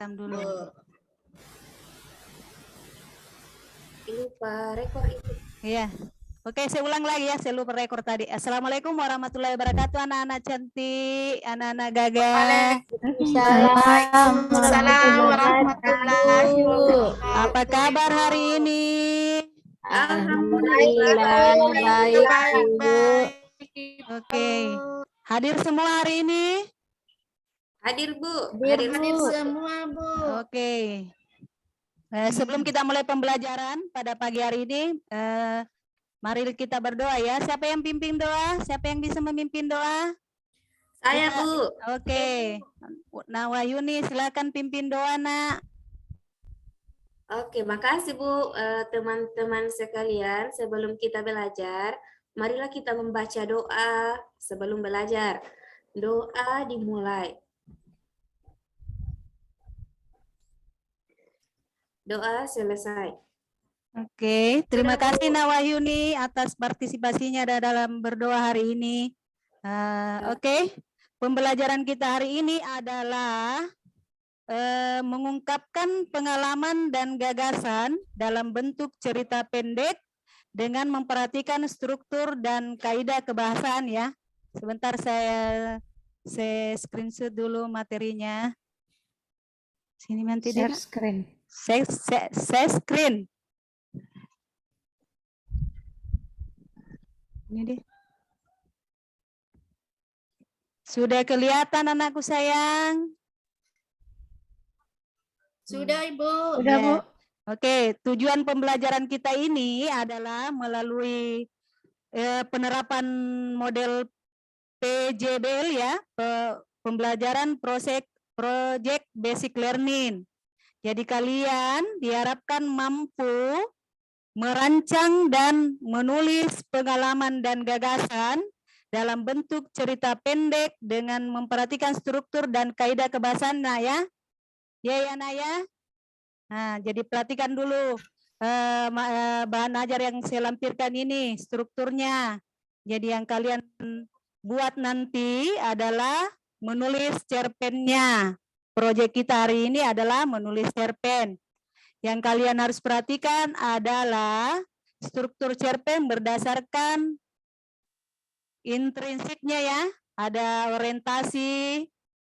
Rekam dulu. Lupa rekor itu. Iya. Oke, saya ulang lagi ya, saya lupa rekor tadi. Assalamualaikum warahmatullahi wabarakatuh, anak-anak cantik, anak-anak gagah. Waalaikumsalam warahmatullahi wabarakatuh. Apa kabar hari ini? Alhamdulillah baik. Oke. Hadir semua hari ini? Hadir Bu. Hadir semua Bu. Oke. Sebelum kita mulai pembelajaran pada pagi hari ini, mari kita berdoa ya. Siapa yang pimpin doa? Siapa yang bisa memimpin doa? Saya Bu. Oke. Nah, Wahyuni silakan pimpin doa, Nak. Oke, makasih Bu. Teman-teman sekalian, sebelum kita belajar, marilah kita membaca doa sebelum belajar. Doa dimulai. Doa selesai. Oke, terima kasih Nak Wahyuni atas partisipasinya dalam berdoa hari ini. Oke, pembelajaran kita hari ini adalah mengungkapkan pengalaman dan gagasan dalam bentuk cerita pendek dengan memperhatikan struktur dan kaidah kebahasaan ya. Sebentar saya screenshot dulu materinya. Sini nanti Share screen. Saya screen. Ini deh. Sudah kelihatan anakku sayang? Sudah Ibu. Sudah Bu. Oke, tujuan pembelajaran kita ini adalah melalui penerapan model PJBL ya, pembelajaran project basic learning. Jadi kalian diharapkan mampu merancang dan menulis pengalaman dan gagasan dalam bentuk cerita pendek dengan memperhatikan struktur dan kaidah kebahasaan nah ya. Ya Naya. Nah, jadi perhatikan dulu bahan ajar yang saya lampirkan ini strukturnya. Jadi yang kalian buat nanti adalah menulis cerpennya. Proyek kita hari ini adalah menulis cerpen. Yang kalian harus perhatikan adalah struktur cerpen berdasarkan intrinsiknya ya. Ada orientasi,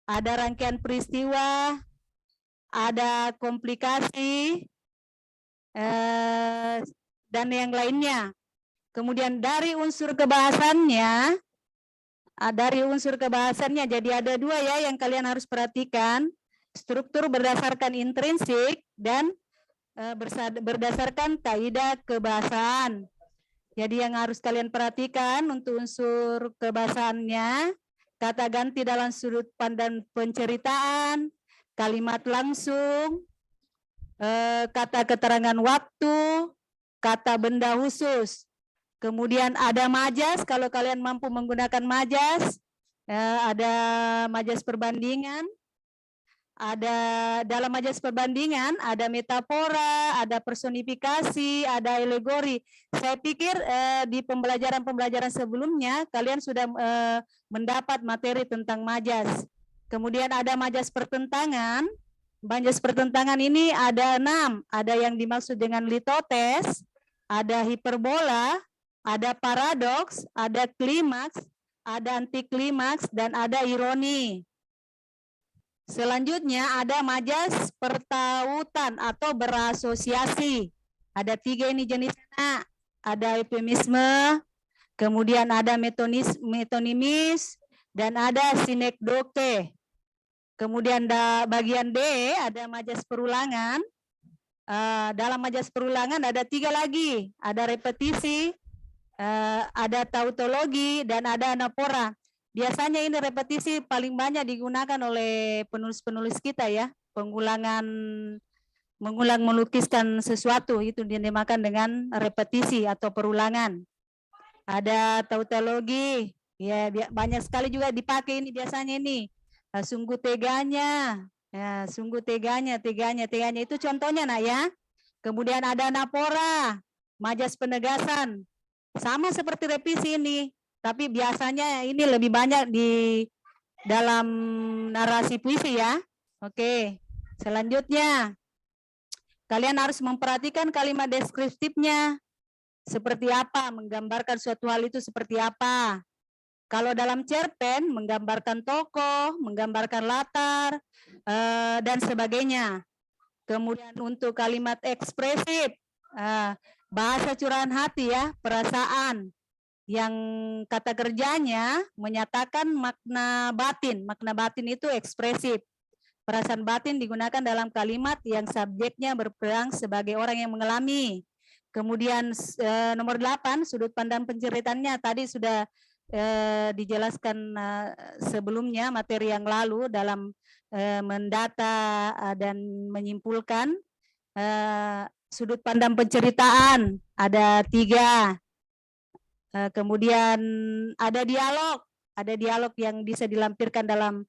ada rangkaian peristiwa, ada komplikasi, dan yang lainnya. Kemudian dari unsur kebahasannya, jadi ada dua ya yang kalian harus perhatikan. Struktur berdasarkan intrinsik dan berdasarkan kaidah kebahasaan. Jadi yang harus kalian perhatikan untuk unsur kebahasaannya, kata ganti dalam sudut pandang penceritaan, kalimat langsung, kata keterangan waktu, kata benda khusus. Kemudian ada majas, kalau kalian mampu menggunakan majas, ada majas perbandingan, ada dalam majas perbandingan, ada metafora, ada personifikasi, ada alegori. Saya pikir di pembelajaran sebelumnya kalian sudah mendapat materi tentang majas. Kemudian ada majas pertentangan. Majas pertentangan ini ada 6. Ada yang dimaksud dengan litotes, ada hiperbola, ada paradoks, ada klimaks, ada antiklimaks, dan ada ironi. Selanjutnya ada majas pertautan atau berasosiasi. Ada 3 ini jenisnya. Ada eufemisme, kemudian ada metonimis, dan ada sinekdoke. Kemudian bagian D ada majas perulangan. Dalam majas perulangan ada 3 lagi. Ada repetisi, ada tautologi, dan ada anapora. Biasanya ini repetisi paling banyak digunakan oleh penulis-penulis kita ya. Mengulang melukiskan sesuatu itu dinamakan dengan repetisi atau perulangan. Ada tautologi, ya banyak sekali juga dipakai ini biasanya ini. Sungguh teganya, ya, sungguh teganya itu contohnya nak ya. Kemudian ada anapora, majas penegasan, sama seperti revisi ini, tapi biasanya ini lebih banyak di dalam narasi puisi ya. Oke, Selanjutnya, kalian harus memperhatikan kalimat deskriptifnya. Seperti apa, menggambarkan suatu hal itu seperti apa. Kalau dalam cerpen, menggambarkan tokoh, menggambarkan latar, dan sebagainya. Kemudian untuk kalimat ekspresif, bahasa curahan hati ya, perasaan. Yang kata kerjanya menyatakan makna batin. Makna batin itu ekspresif. Perasaan batin digunakan dalam kalimat yang subjeknya berperan sebagai orang yang mengalami. Kemudian nomor 8, sudut pandang penceritaannya tadi sudah dijelaskan sebelumnya materi yang lalu dalam mendata dan menyimpulkan. Sudut pandang penceritaan ada 3. Kemudian ada dialog yang bisa dilampirkan dalam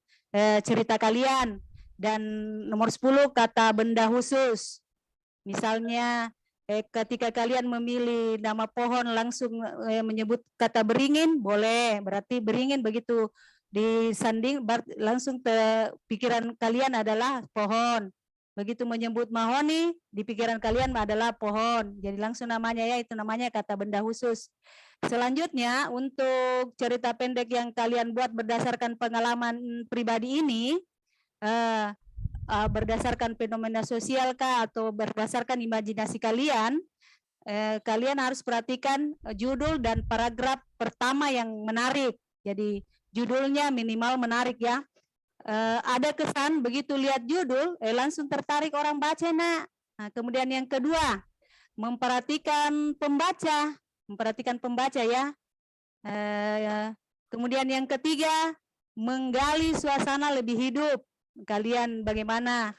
cerita kalian. Dan nomor 10, kata benda khusus. Misalnya ketika kalian memilih nama pohon langsung menyebut kata beringin, boleh. Berarti beringin begitu disanding langsung pikiran kalian adalah pohon. Begitu menyebut mahoni, di pikiran kalian adalah pohon. Jadi langsung namanya ya, itu namanya kata benda khusus. Selanjutnya untuk cerita pendek yang kalian buat berdasarkan pengalaman pribadi ini, berdasarkan fenomena sosial kah atau berdasarkan imajinasi kalian, kalian harus perhatikan judul dan paragraf pertama yang menarik. Jadi judulnya minimal menarik ya. Ada kesan begitu lihat judul langsung tertarik orang baca nak. Nah, kemudian yang kedua, memperhatikan pembaca ya. Kemudian yang ketiga, menggali suasana lebih hidup. Kalian bagaimana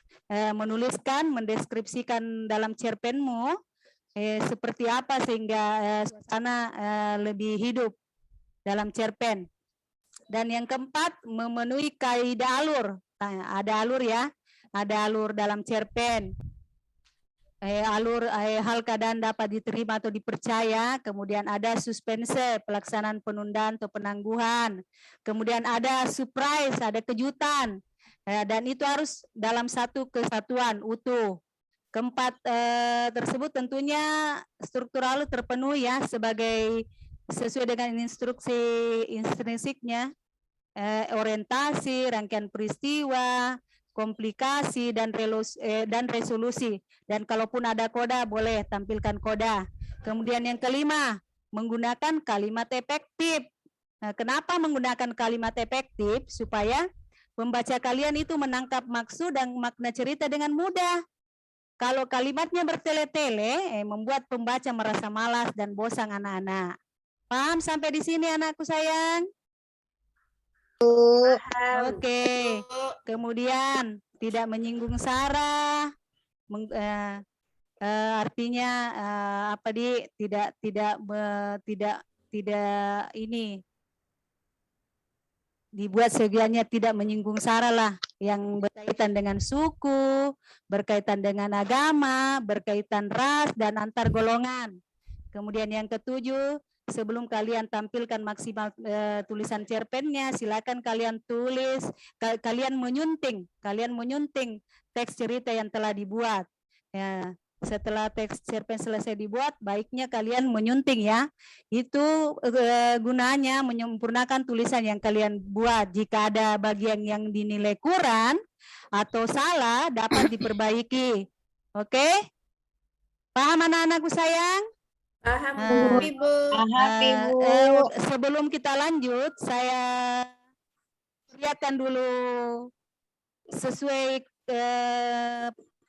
menuliskan, mendeskripsikan dalam cerpenmu seperti apa sehingga suasana lebih hidup dalam cerpen. Dan yang keempat, memenuhi kaidah alur. Ada alur ya, ada alur dalam cerpen. Alur hal keadaan dapat diterima atau dipercaya, kemudian ada suspense, pelaksanaan penundaan atau penangguhan, kemudian ada surprise, ada kejutan, dan itu harus dalam satu kesatuan utuh. Keempat tersebut tentunya struktural terpenuhi ya sebagai sesuai dengan instruksi intrinsiknya, orientasi, rangkaian peristiwa, komplikasi dan resolusi. Dan kalaupun ada koda boleh tampilkan koda. Kemudian yang kelima, menggunakan kalimat efektif. Nah, kenapa menggunakan kalimat efektif? Supaya pembaca kalian itu menangkap maksud dan makna cerita dengan mudah. Kalau kalimatnya bertele-tele, membuat pembaca merasa malas dan bosan anak-anak. Paham sampai di sini anakku sayang? Oke. Kemudian tidak menyinggung sara, artinya apa tidak ini dibuat segiannya tidak menyinggung sara lah, yang berkaitan dengan suku, berkaitan dengan agama, berkaitan ras dan antar golongan. Kemudian yang ketujuh, sebelum kalian tampilkan maksimal tulisan cerpennya, silakan kalian tulis, kalian menyunting teks cerita yang telah dibuat. Ya, setelah teks cerpen selesai dibuat, baiknya kalian menyunting ya. Itu gunanya menyempurnakan tulisan yang kalian buat. Jika ada bagian yang dinilai kurang atau salah, dapat diperbaiki. Oke? Paham anak-anakku sayang? Paham, Bu. Ibu. Sebelum kita lanjut, saya lihatkan dulu sesuai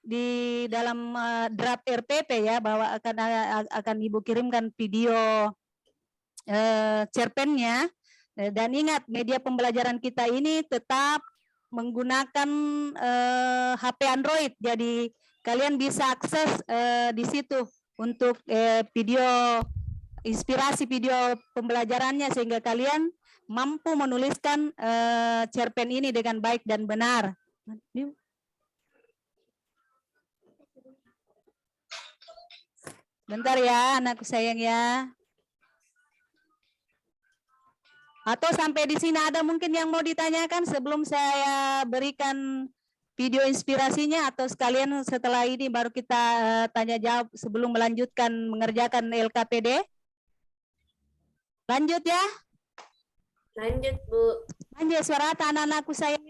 di dalam draft RPP ya, bahwa akan Ibu kirimkan video cerpennya. Dan ingat, media pembelajaran kita ini tetap menggunakan HP Android, jadi kalian bisa akses di situ untuk video inspirasi video pembelajarannya, sehingga kalian mampu menuliskan cerpen ini dengan baik dan benar. Bentar ya anakku sayang ya. Atau sampai di sini ada mungkin yang mau ditanyakan sebelum saya berikan video inspirasinya atau sekalian setelah ini baru kita tanya jawab sebelum melanjutkan mengerjakan LKPD? Lanjut ya. Lanjut, Bu. Lanjut suara anak-anakku sayang.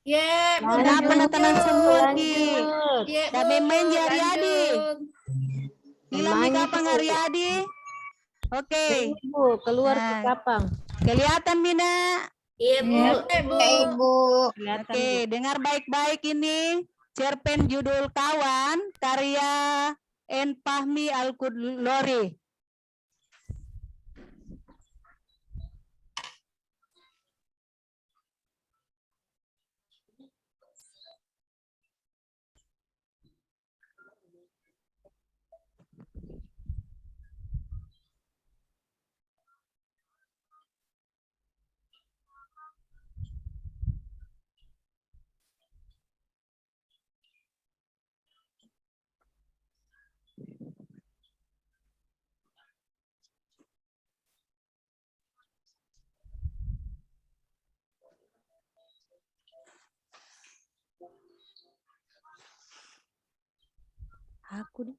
Ya, Bu. Kenapa tenang semua ki? Ya, Bu. Dan main jari adi. Lanjut. Bilang di kapang hari adi. Oke. Bu, keluar ke Nah. kapang. Kelihatan Bina? Iya, Bu. Ya, Bu. Oke, dengar baik-baik ini. Cerpen judul Kawan, karya N. Fahmi Al-Kudlori. Aku nih.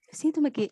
Situ Maki.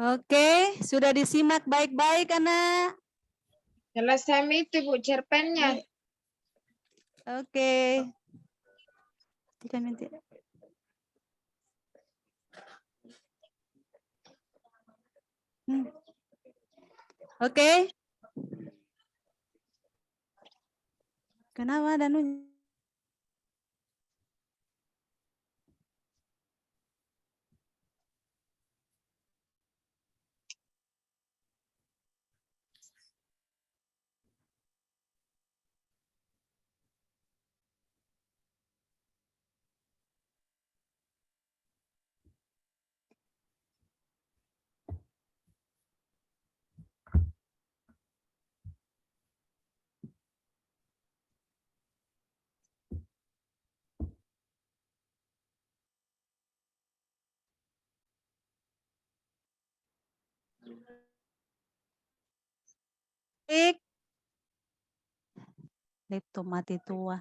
Oke, sudah disimak baik-baik anak. Selesai itu Bu cerpennya. Oke. Nanti. Oke. Kenapa Danu? Laptop mati tua.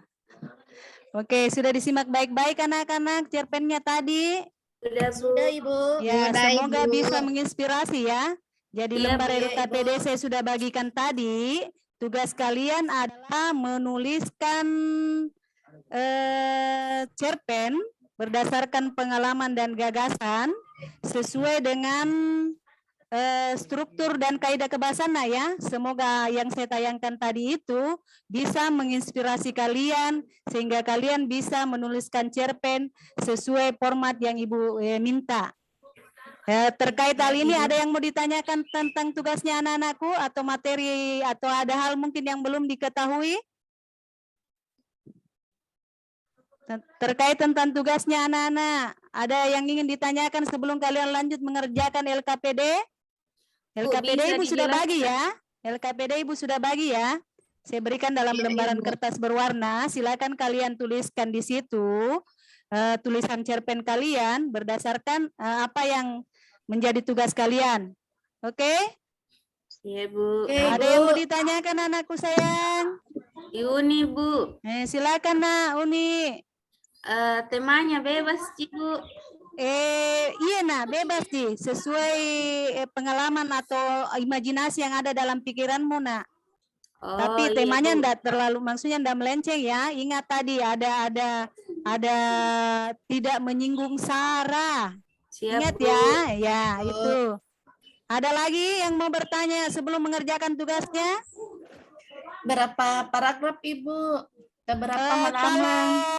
Oke, sudah disimak baik-baik anak-anak cerpennya tadi. Sudah, Ibu. Ya, Sudah, semoga Ibu. bisa menginspirasi ya. Jadi Iya, lembar Bu. LKPD saya sudah bagikan tadi. Tugas kalian adalah menuliskan cerpen berdasarkan pengalaman dan gagasan sesuai dengan struktur dan kaidah kebahasaan ya. Semoga yang saya tayangkan tadi itu bisa menginspirasi kalian sehingga kalian bisa menuliskan cerpen sesuai format yang Ibu minta. Terkait hal ini ada yang mau ditanyakan tentang tugasnya anak-anakku atau materi atau ada hal mungkin yang belum diketahui? Terkait tentang tugasnya anak-anak, ada yang ingin ditanyakan sebelum kalian lanjut mengerjakan LKPD? LKPD Ibu sudah bagi ya. LKPD Ibu sudah bagi ya. Saya berikan dalam lembaran kertas berwarna. Silakan kalian tuliskan di situ tulisan cerpen kalian berdasarkan apa yang menjadi tugas kalian. Oke? Iya, Bu. Ada yang mau ditanyakan anakku sayang? Uni, Bu. Silakan Nak Uni. Temanya bebas, Bu. Iya nak bebas sih sesuai pengalaman atau imajinasi yang ada dalam pikiranmu nak. Tapi temanya enggak terlalu maksudnya enggak melenceng ya. Ingat tadi ada tidak menyinggung sara. Siap, Ingat Bu. ya itu. Ada lagi yang mau bertanya sebelum mengerjakan tugasnya? Berapa paragraf Ibu? Berapa halaman?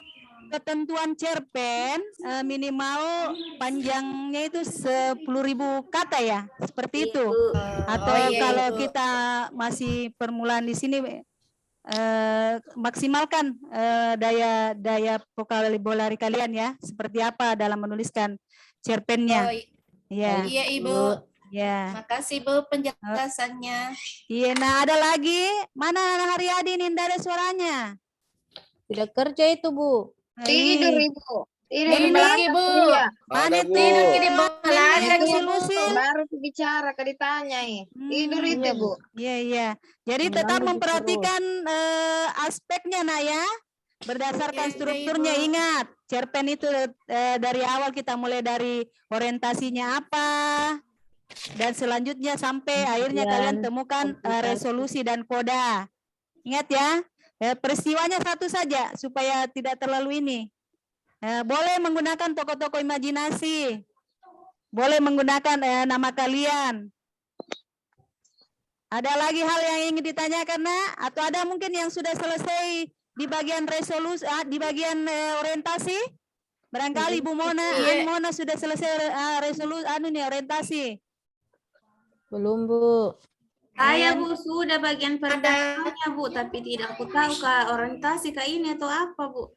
ketentuan cerpen minimal panjangnya itu 10.000 kata ya, seperti Iya, itu. Bu. Atau iya, kalau Bu. kita masih permulaan di sini maksimalkan daya vokabulari kalian ya, seperti apa dalam menuliskan cerpennya. Ya, Iya, Ibu. ya. Makasih, Bu, penjelasannya. Iya, nah ada lagi. Mana Haryadi ini? Tidak ada suaranya. Tidak kerja itu, Bu. Tidur, Ih, Ibu. Tidur Ini? belajar, Ibu. iya. mana itu? Tidur di belajar, Yang Ibu. silusin. Baru bicara ke ditanya, tidur itu, Iya, Bu. Iya, iya. Jadi tetap Mengganggu memperhatikan aspeknya, nak ya. Berdasarkan Iya, strukturnya, Ibu. ingat. Cerpen itu dari awal kita mulai dari orientasinya apa. Dan selanjutnya sampai akhirnya kalian temukan resolusi dan koda. Ingat ya. Peristiwanya satu saja supaya tidak terlalu ini. Boleh menggunakan tokoh-tokoh imajinasi. Boleh menggunakan nama kalian. Ada lagi hal yang ingin ditanyakan, nak? Atau ada mungkin yang sudah selesai di bagian resolusi, di bagian orientasi? Barangkali Bu Mona, Iya. Mona sudah selesai resolusi, orientasi. Belum, Bu. Saya, Bu, sudah bagian pertamanya, Bu, tapi tidak aku tahu Kak orientasi Kak ini atau apa, Bu.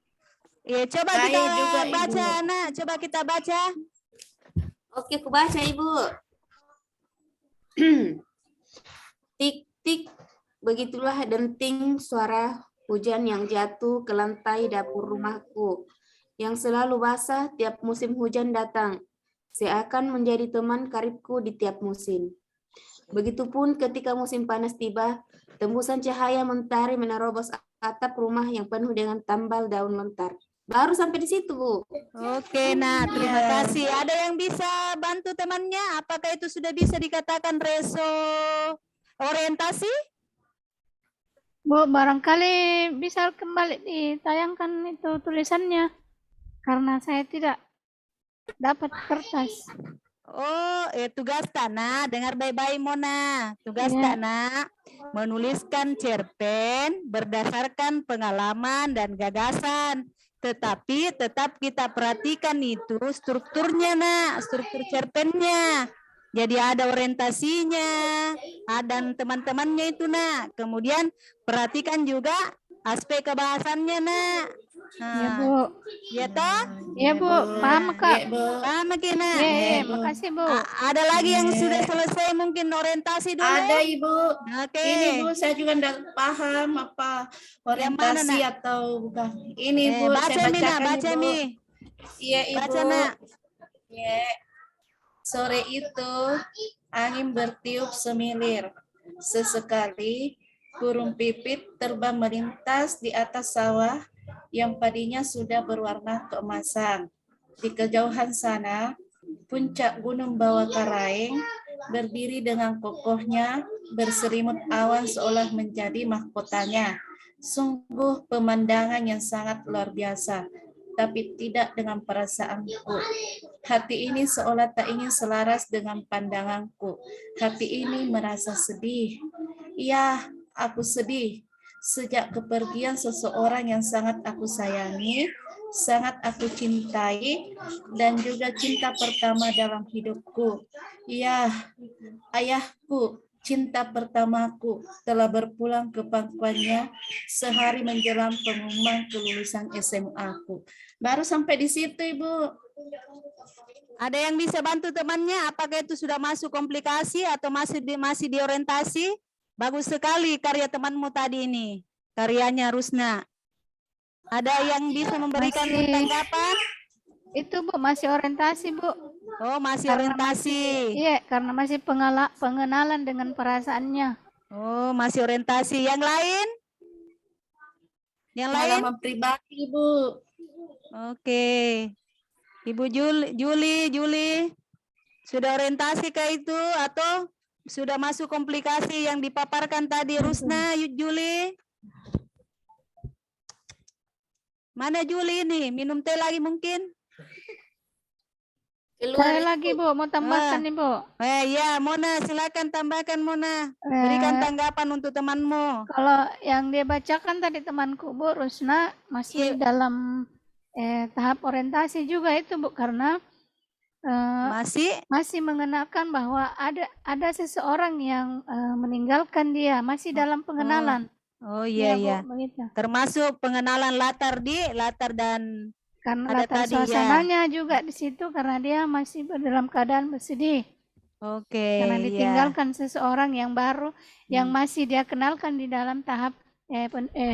Ya, coba Saya kita juga, Ibu. baca, nak. Coba kita baca. Oke, aku baca, Ibu. Tik-tik, begitulah denting suara hujan yang jatuh ke lantai dapur rumahku, yang selalu basah tiap musim hujan datang, seakan menjadi teman karibku di tiap musim. Begitupun ketika musim panas tiba, tembusan cahaya mentari menerobos atap rumah yang penuh dengan tambal daun lontar. Baru sampai di situ, Bu. Oke, nah terima Iya. kasih. Ada yang bisa bantu temannya? Apakah itu sudah bisa dikatakan orientasi? Bu, barangkali bisa kembali ditayangkan itu tulisannya. Karena saya tidak dapat kertas. Oh, tugas Tanah. Dengar baik-baik, Mona. Tugas Iya. Tanah menuliskan cerpen berdasarkan pengalaman dan gagasan. Tetapi tetap kita perhatikan itu strukturnya, nak. Struktur cerpennya. Jadi ada orientasinya, ada teman-temannya itu, nak. Kemudian perhatikan juga aspek kebahasannya, nak. Iya, Nah, Bu. ya toh? Iya, Bu. Paham, Kak. Iya, Bu. Paham, Kina? Iya, iya. Bu. Makasih, Bu. Ada lagi yang sudah selesai mungkin orientasi dulu? Ada, Ibu. Oke. Ini, Bu, saya juga enggak paham apa orientasi Nak? atau bukan. Ini, Bu, Baca, saya Mi, nak. bacakan, Baca, Ibu. Mi. Iya, Ibu. Baca, nak. Ya. Sore itu angin bertiup semilir. Sesekali burung pipit terbang melintas di atas sawah yang padinya sudah berwarna keemasan. Di kejauhan sana, puncak gunung Bawah Karaeng berdiri dengan kokohnya, berselimut awan seolah menjadi mahkotanya. Sungguh pemandangan yang sangat luar biasa, tapi tidak dengan perasaanku. Hati ini seolah tak ingin selaras dengan pandanganku. Hati ini merasa sedih. Ya, aku sedih. Sejak kepergian seseorang yang sangat aku sayangi, sangat aku cintai, dan juga cinta pertama dalam hidupku. Ya, ayahku, cinta pertamaku, telah berpulang ke pangkuannya sehari menjelang pengumuman kelulusan SMA-ku. Baru sampai di situ, Ibu. Ada yang bisa bantu temannya? Apakah itu sudah masuk komplikasi atau masih di orientasi? Bagus sekali karya temanmu tadi ini. Karyanya Rusna. Ada yang bisa memberikan Masih. tanggapan? Itu, Bu, masih orientasi, Bu. Oh, masih Karena orientasi. Iya, karena masih pengenalan dengan perasaannya. Oh, masih orientasi. Yang lain? Yang lain? Pengalaman pribadi, Ibu. Oke. Ibu Juli, sudah orientasi ke itu atau sudah masuk komplikasi yang dipaparkan tadi Rusna, Juli? Mana Juli ini? Minum teh lagi mungkin? Saya lagi, Bu, mau tambahkan nih, Bu. Ya, Mona, silakan tambahkan, Mona. Berikan tanggapan untuk temanmu. Kalau yang dia bacakan tadi temanku, Bu Rusna, masih dalam tahap orientasi juga itu Bu, karena masih mengenalkan bahwa ada seseorang yang meninggalkan dia, masih dalam pengenalan. Oh iya Bu, iya. begitu. Termasuk pengenalan latar dan Karena ada latar tadi, ya. suasananya juga di situ karena dia masih dalam keadaan bersedih. Oke, Karena iya. ditinggalkan seseorang yang baru yang masih dia kenalkan di dalam tahap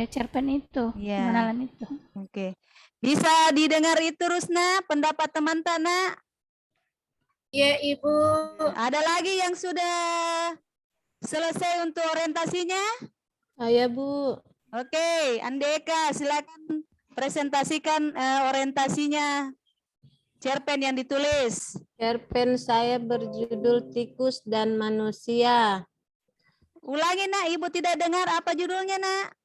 cerpen itu, Iya. pengenalan itu. Oke. Bisa didengar itu Rusna, pendapat teman Tana? Ya, Ibu. Ada lagi yang sudah selesai untuk orientasinya? Saya Bu. Oke, Andeka silakan presentasikan orientasinya cerpen yang ditulis. Cerpen saya berjudul Tikus dan Manusia. Ulangi Nak, Ibu tidak dengar apa judulnya Nak?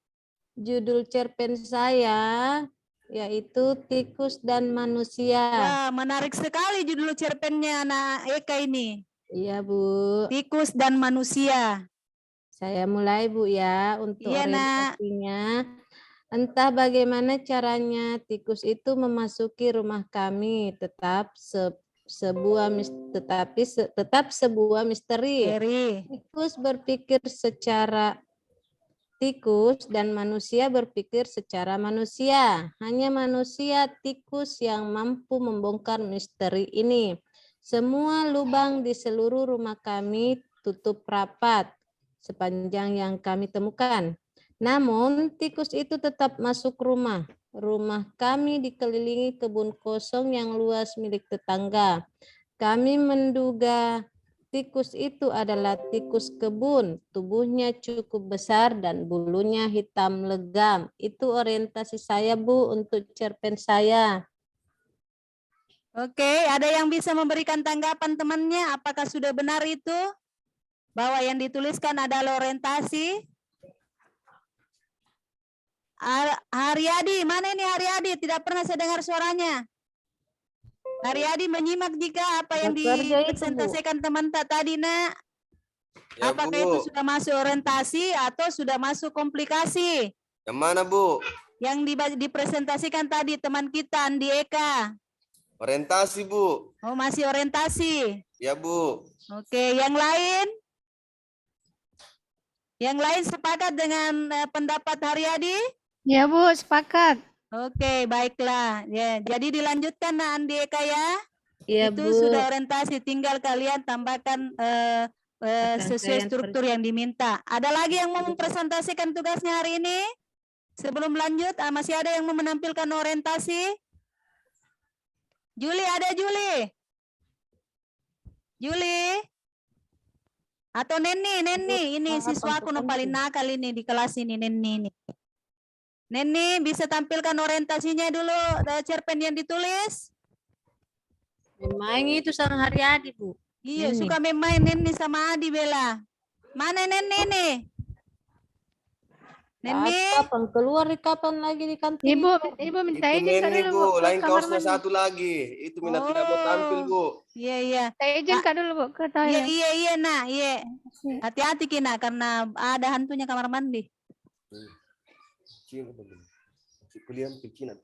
Judul cerpen saya yaitu Tikus dan Manusia. Wah, menarik sekali judul cerpennya Anak Eka ini. Iya Bu. Tikus dan Manusia. Saya mulai Bu ya untuk Iya, Nak. orientasinya. Entah bagaimana caranya tikus itu memasuki rumah kami, tetap sebuah misteri. Tikus dan manusia berpikir secara manusia. Hanya manusia tikus yang mampu membongkar misteri ini. Semua lubang di seluruh rumah kami tutup rapat sepanjang yang kami temukan. Namun tikus itu tetap masuk rumah. Rumah kami dikelilingi kebun kosong yang luas milik tetangga. Kami menduga tikus itu adalah tikus kebun. Tubuhnya cukup besar dan bulunya hitam legam. Itu orientasi saya Bu untuk cerpen saya. Oke, ada yang bisa memberikan tanggapan temannya? Apakah sudah benar itu? Bahwa yang dituliskan adalah orientasi? Haryadi, mana ini Haryadi? Tidak pernah saya dengar suaranya. Haryadi menyimak jika apa yang dipresentasikan teman tadi, Nak. Ya, Apakah Bu. itu sudah masuk orientasi atau sudah masuk komplikasi? Yang mana, Bu? Yang dipresentasikan tadi teman kita, Andi Eka. Orientasi, Bu. Oh, masih orientasi. Ya, Bu. Oke, yang lain? Yang lain sepakat dengan pendapat Haryadi? Ya Bu, sepakat. Oke, baiklah. Ya, jadi dilanjutkan Nak Andi Eka ya. Iya Itu Bu. sudah orientasi, tinggal kalian tambahkan sesuai struktur yang diminta. Ada lagi yang mau mempresentasikan tugasnya hari ini? Sebelum lanjut, masih ada yang mau menampilkan orientasi? Juli, ada Juli? Juli? Atau Neni, ini siswaku no paling nakal ini di kelas ini, Neni. Neni bisa tampilkan orientasinya dulu, cerpen yang ditulis. Memang itu sang Haryadi Bu. Iya, Neni. suka main Neni sama Adi Bella. Mana Neni nih? Neni? Kapan lagi di kantin? Ibu minta Itu izin Neni, dulu Bu. Bu, ke Lain kamar kaosnya mandi. satu lagi. Itu Mina tidak mau tampil, Bu. Iya. Saya izin Kak dulu Bu ke toilet. Iya, Nak. Iya. Hati-hati Kina karena ada hantunya kamar mandi.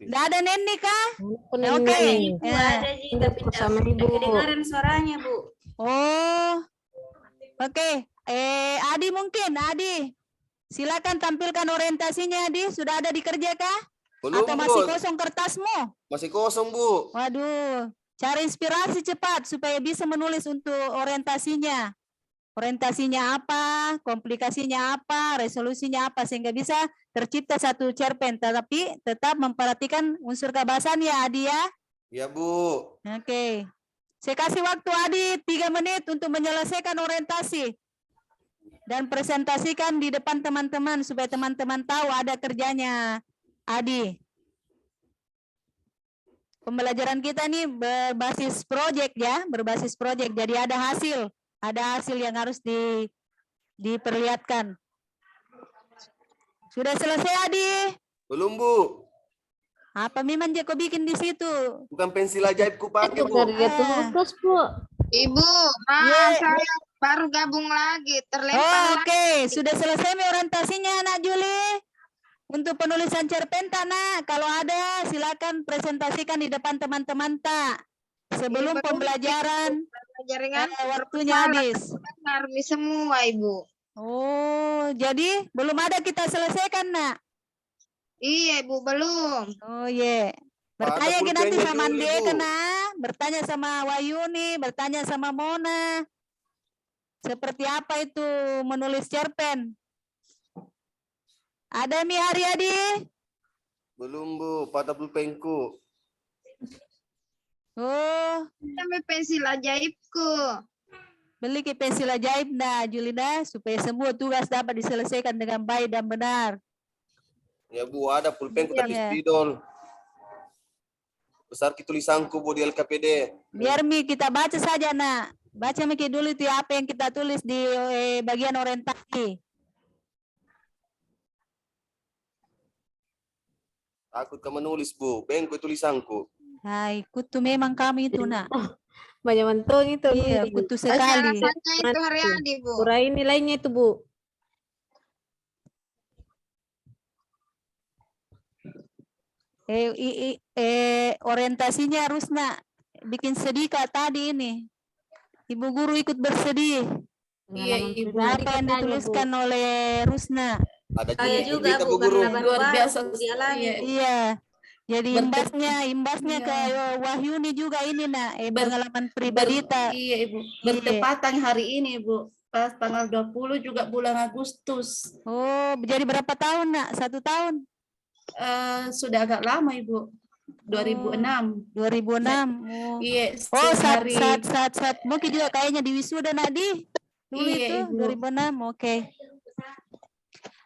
Nggak ada Neni kah? Oke. Bu, ada Ji, tapi Sama tidak Ibu. kedengaran suaranya, Bu. Oh. Oke. Adi mungkin, Adi. Silakan tampilkan orientasinya, Adi. Sudah ada di kerja kah? Belum, Atau Bu. masih kosong kertasmu? Masih kosong, Bu. Waduh, cari inspirasi cepat supaya bisa menulis untuk orientasinya. Orientasinya apa, komplikasinya apa, resolusinya apa, sehingga bisa tercipta satu cerpen, tetapi tetap memperhatikan unsur kebahasan ya, Adi ya. Ya, Bu. Oke. Saya kasih waktu Adi 3 menit untuk menyelesaikan orientasi. Dan presentasikan di depan teman-teman supaya teman-teman tahu ada kerjanya Adi. Pembelajaran kita nih berbasis proyek ya, berbasis proyek. Jadi ada hasil yang harus diperlihatkan. Sudah selesai Adi? Belum, Bu. Apa memang Jeko bikin di situ? Bukan pensil ajaib ku pakai, Bu. Kerja tugas Bu. Ibu, Ye. saya baru gabung lagi, terlempar Oh, lagi. oke. Sudah selesai orientasinya anak Juli? Untuk penulisan cerpen tak, Nak? Kalau ada silakan presentasikan di depan teman-teman tak. Sebelum Belum. pembelajaran Jaringan waktunya habis. Army semua, Ibu. Oh, jadi belum ada kita selesaikan, Nak? Iya, Ibu, belum. Oh, iya. Pak, ada Bertanya ke nanti pulpennya sama dulu, Ande Bu. kena, bertanya sama Wayuni, bertanya sama Mona. Seperti apa itu menulis cerpen? Ada Mi Haryadi? Belum, Bu. Patah pulpenku. Oh, Sampai pensil ajaibku. beli ke pensil ajaib nah Julina supaya semua tugas dapat diselesaikan dengan baik dan benar. Ya, Bu, ada pulpenku tapi Iya. spidol. Besar ki tulisanku, Bu, di LKPD. Biar Mi kita baca saja, Nak. Baca Mi dulu itu apa yang kita tulis di bagian orientasi. Takut ke menulis, Bu. Bengku tulisanku. Hai, kutu memang kami itu, Nak. Banyak mentong itu. Iya, Bu. kutu sekali. Alasannya itu Haryadi, Bu. Kurai nilainya itu, Bu. Orientasinya harus Nak bikin sedih Kak tadi ini. Ibu guru ikut bersedih. Iya, Pengalaman Ibu. pribadi Apa yang katanya, Bu. dituliskan oleh Rusna. Ada Saya juga, cerita, Bu, Bu, Guru. karena Luar baru biasa. dialami. Iya. Iya. Jadi Berte- imbasnya Iya. ke Wahyuni juga ini Nak. Ber- Pengalaman pribadi tak. Iya, Ibu. Bertepatan hari ini, Bu. Pas tanggal 20 juga bulan Agustus. Oh, jadi berapa tahun Nak? 1 tahun? Sudah agak lama, Ibu. 2006. 2006. Oh, Iya, oh sehari. saat mungkin juga kayaknya di wisuda Nadi. Dulu Iya, itu Ibu. 2006. Oke.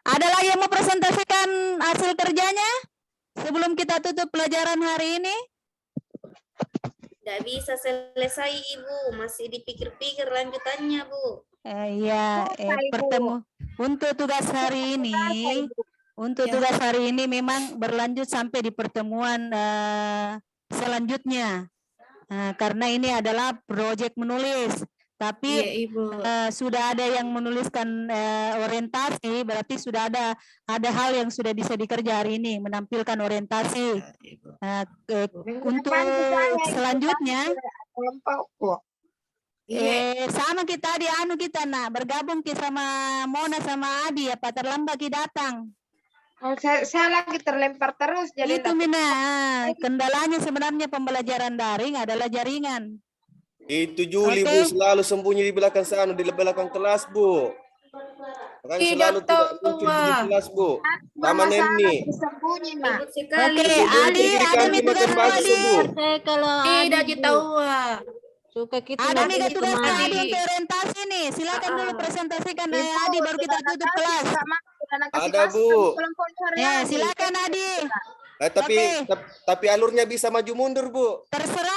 Ada lagi yang mau presentasikan hasil kerjanya sebelum kita tutup pelajaran hari ini? Tidak bisa selesai, Ibu. Masih dipikir-pikir lanjutannya, Bu. Iya, pertemu untuk tugas hari ini. Untuk Ya. tugas hari ini memang berlanjut sampai di pertemuan selanjutnya. Karena ini adalah proyek menulis. Tapi Iya, Ibu. sudah ada yang menuliskan orientasi, berarti sudah ada hal yang sudah bisa dikerja hari ini, menampilkan orientasi. Ibu. Untuk selanjutnya, Kelompokku. Iya, sama kita di kita Nak bergabung sama Mona sama Adi apa terlambat kita datang. Oh, saya lagi terlempar terus jadi Itu Mina, kendalanya sebenarnya pembelajaran daring adalah jaringan. Itu Juli, Oke. Bu, selalu sembunyi di belakang sana, di belakang kelas, Bu. Makanya Tidak selalu tidak tahu, muncul di Wah. kelas, Bu. Sama Neni. Sembunyi, Mak. Ribut sekali. Oke, Bu. Ali, Jadi ada kami nih tugas makan bakso, Adi. Bu. Saya kalau tidak Adi, Bu. tahu, Wah. Suka kita Ada nggak nih jadi tugas kemari. Adi untuk orientasi nih. Silakan dulu presentasikan Ibu, Adi baru kita sudah tutup kasih, kelas. Kak, sudah kasih Ada, kelas Bu. kami kelompoknya Ya, Haryadi. silakan Adi. Tapi Oke. tapi alurnya bisa maju mundur, Bu. Terserah.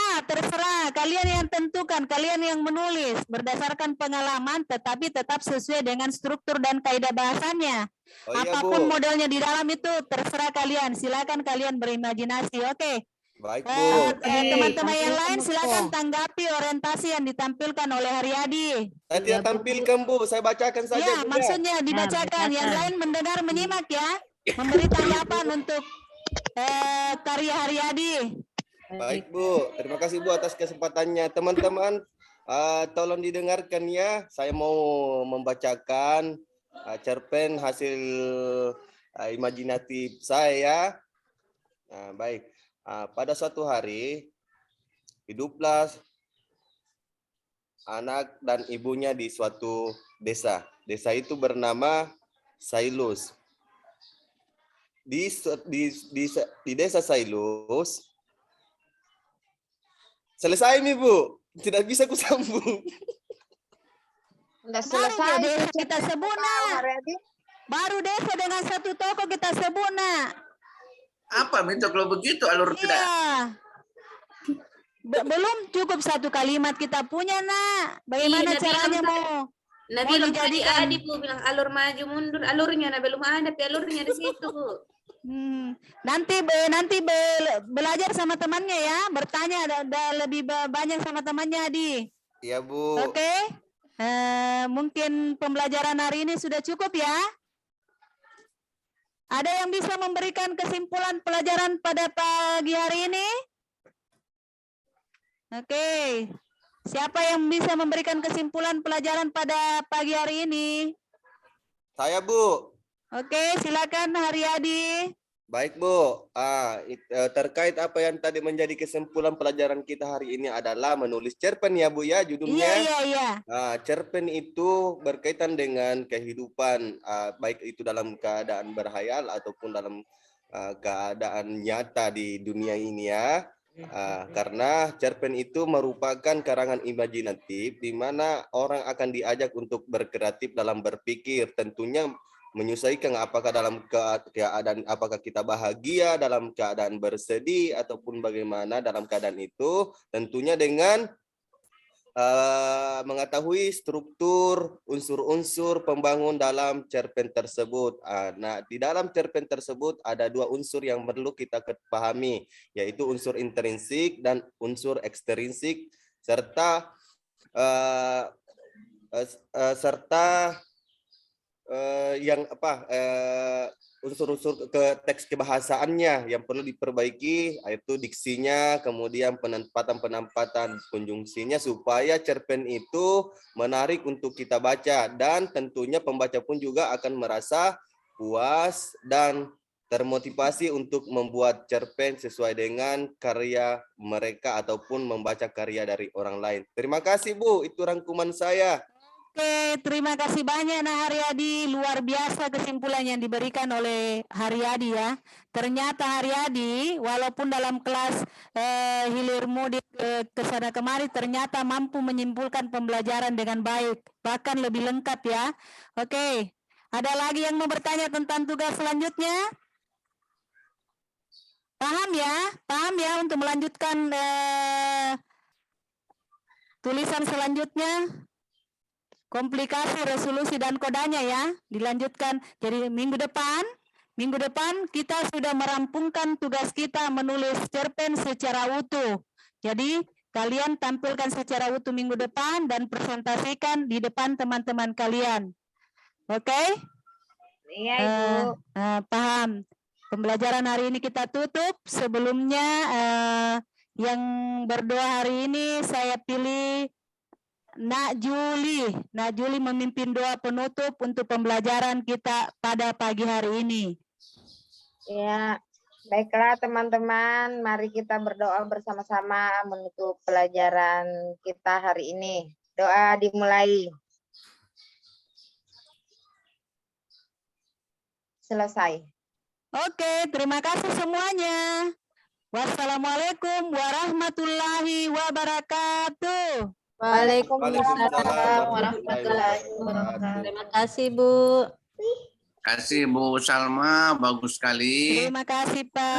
Kalian yang tentukan, kalian yang menulis berdasarkan pengalaman, tetapi tetap sesuai dengan struktur dan kaidah bahasanya. Oh iya, Apapun Bu. modelnya di dalam itu terserah kalian. Silakan kalian berimajinasi. Oke. Baik, Bu. Teman-teman yang lain silakan tanggapi orientasi yang ditampilkan oleh Haryadi. Saya tidak tampilkan, Bu. Saya bacakan saja, Ya, Bu. Ya. maksudnya dibacakan. Yang lain mendengar, menyimak ya. Memberi tanggapan untuk karya Haryadi. Baik, Bu. Terima kasih, Bu, atas kesempatannya. Teman-teman, tolong didengarkan ya. Saya mau membacakan cerpen hasil imajinatif saya. Nah, baik. Pada suatu hari, hiduplah anak dan ibunya di suatu desa. Desa itu bernama Sailus. Di desa Sailus, selesai nih, Bu. Tidak bisa kusambung. Sudah Baru selesai. desa kita sebut nak. Haryadi. Baru desa dengan satu toko kita sebut nak. Apa minta kalau begitu alur tidak? Iya. Belum cukup satu kalimat kita punya nak. Bagaimana Iya, caranya bilang mau? Nah, Mau bilang tadi dijadikan. Adi, Bu, bilang alur maju mundur. Alurnya nah, belum ada, tapi alurnya di situ, Bu. Nanti belajar sama temannya ya, bertanya ada lebih banyak sama temannya Adi. Iya, Bu. Oke. Mungkin pembelajaran hari ini sudah cukup ya. Ada yang bisa memberikan kesimpulan pelajaran pada pagi hari ini? Oke. Siapa yang bisa memberikan kesimpulan pelajaran pada pagi hari ini? Saya, Bu. Oke, silakan Haryadi. Baik, Bu. Terkait apa yang tadi menjadi kesimpulan pelajaran kita hari ini adalah menulis cerpen ya, Bu ya, judulnya. Iya. Cerpen itu berkaitan dengan kehidupan, baik itu dalam keadaan berhayal ataupun dalam keadaan nyata di dunia ini ya. Karena cerpen itu merupakan karangan imajinatif di mana orang akan diajak untuk berkreatif dalam berpikir, tentunya menyesuaikan apakah dalam keadaan apakah kita bahagia, dalam keadaan bersedih ataupun bagaimana dalam keadaan itu, tentunya dengan mengetahui struktur unsur-unsur pembangun dalam cerpen tersebut. Nah, di dalam cerpen tersebut ada 2 unsur yang perlu kita pahami, yaitu unsur intrinsik dan unsur ekstrinsik, serta unsur-unsur ke teks kebahasaannya yang perlu diperbaiki, yaitu diksinya, kemudian penempatan konjungsinya supaya cerpen itu menarik untuk kita baca, dan tentunya pembaca pun juga akan merasa puas dan termotivasi untuk membuat cerpen sesuai dengan karya mereka ataupun membaca karya dari orang lain. Terima kasih, Bu. Itu rangkuman saya. Oke, terima kasih banyak Nah Haryadi. Luar biasa kesimpulan yang diberikan oleh Haryadi ya. Ternyata Haryadi walaupun dalam kelas hilirmu ke sana kemari ternyata mampu menyimpulkan pembelajaran dengan baik, bahkan lebih lengkap ya. Oke, ada lagi yang mau bertanya tentang tugas selanjutnya? Paham ya untuk melanjutkan tulisan selanjutnya? Komplikasi, resolusi, dan kodanya ya, dilanjutkan. Jadi minggu depan kita sudah merampungkan tugas kita menulis cerpen secara utuh. Jadi kalian tampilkan secara utuh minggu depan dan presentasikan di depan teman-teman kalian. Oke? Iya, Ibu. Paham. Pembelajaran hari ini kita tutup. Sebelumnya yang berdoa hari ini saya pilih Nak Juli memimpin doa penutup untuk pembelajaran kita pada pagi hari ini. Ya, baiklah teman-teman, mari kita berdoa bersama-sama menutup pelajaran kita hari ini. Doa dimulai. Selesai. Oke, terima kasih semuanya. Wassalamualaikum warahmatullahi wabarakatuh. Waalaikumsalam warahmatullahi wabarakatuh. Terima kasih, Bu. Kasih Bu Salma, bagus sekali. Terima kasih, Pak.